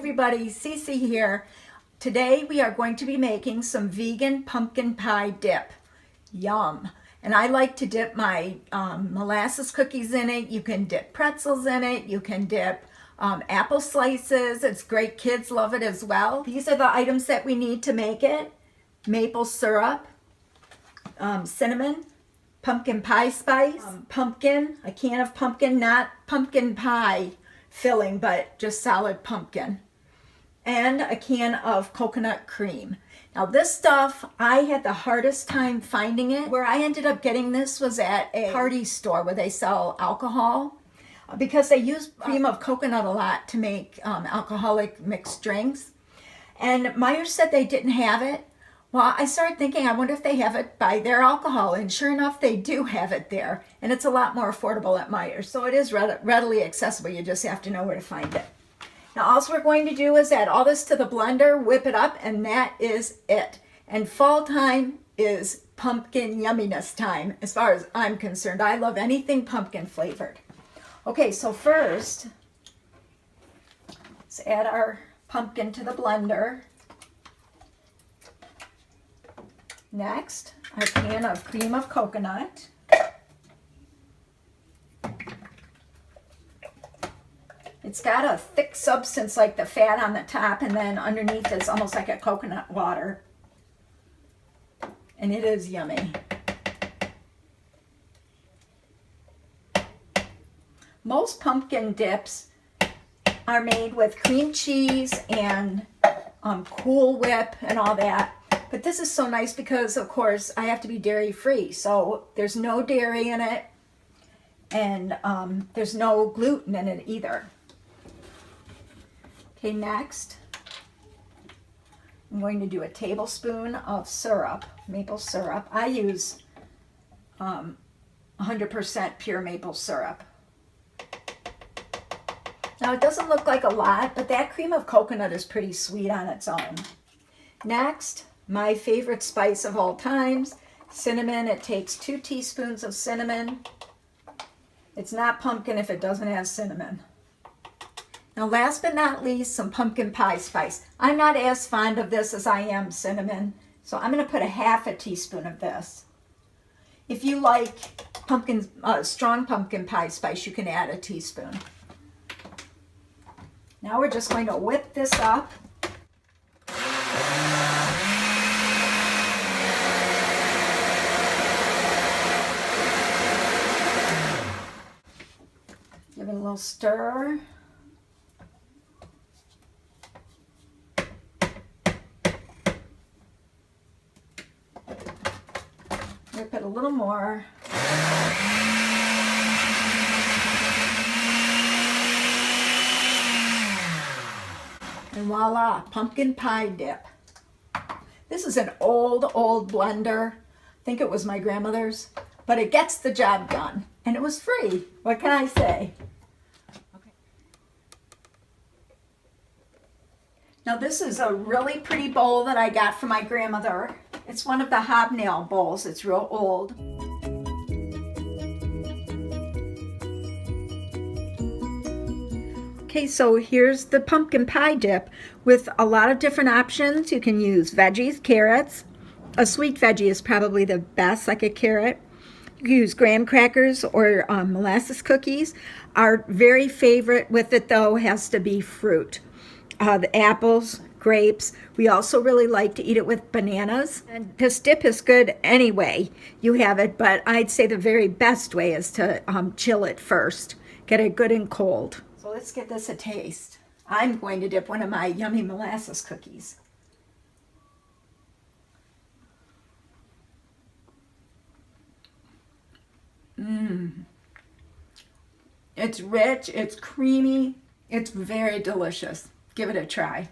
everybody, Cece here. Today we are going to be making some vegan pumpkin pie dip. Yum. And I like to dip my molasses cookies in it. You can dip pretzels in it. You can dip apple slices. It's great. Kids love it as well. These are the items that we need to make it. Maple syrup, cinnamon, pumpkin pie spice, pumpkin, a can of pumpkin, not pumpkin pie filling, but just solid pumpkin, and a can of coconut cream. Now this stuff, I had the hardest time finding it. Where I ended up getting this was at a party store where they sell alcohol, because they use cream of coconut a lot to make alcoholic mixed drinks. And Myers said they didn't have it. Well, I started thinking, I wonder if they have it by their alcohol, and sure enough, they do have it there, and it's a lot more affordable at Myers, so it is readily accessible. You just have to know where to find it. Now, all we're going to do is add all this to the blender, whip it up, and that is it. And fall time is pumpkin yumminess time, as far as I'm concerned. I love anything pumpkin flavored. Okay, so first, let's add our pumpkin to the blender. Next, our can of cream of coconut. It's got a thick substance like the fat on the top, and then underneath it's almost like a coconut water. And it is yummy. Most pumpkin dips are made with cream cheese and Cool Whip and all that. But this is so nice because, of course, I have to be dairy free. So there's no dairy in it, and there's no gluten in it either. Okay, next, I'm going to do a tablespoon of syrup, maple syrup. I use 100% pure maple syrup. Now, it doesn't look like a lot, but that cream of coconut is pretty sweet on its own. Next, my favorite spice of all times, cinnamon. It takes 2 teaspoons of cinnamon. It's not pumpkin if it doesn't have cinnamon. Now, last but not least, some pumpkin pie spice. I'm not as fond of this as I am cinnamon, so I'm going to put a half a teaspoon of this. If you like strong pumpkin pie spice, you can add a teaspoon. Now we're just going to whip this up. Give it a little stir. Whip it a little more. And voila, pumpkin pie dip. This is an old blender. I think it was my grandmother's, but it gets the job done. And it was free. What can I say? Okay. Now this is a really pretty bowl that I got from my grandmother. It's one of the hobnail bowls. It's real old. Okay, so here's the pumpkin pie dip with a lot of different options. You can use veggies, carrots. A sweet veggie is probably the best, like a carrot. You can use graham crackers or molasses cookies. Our very favorite with it, though, has to be fruit. The apples, grapes. We also really like to eat it with bananas. And this dip is good anyway you have it, but I'd say the very best way is to chill it first. Get it good and cold. So let's give this a taste. I'm going to dip one of my yummy molasses cookies. It's rich, it's creamy, it's very delicious. Give it a try.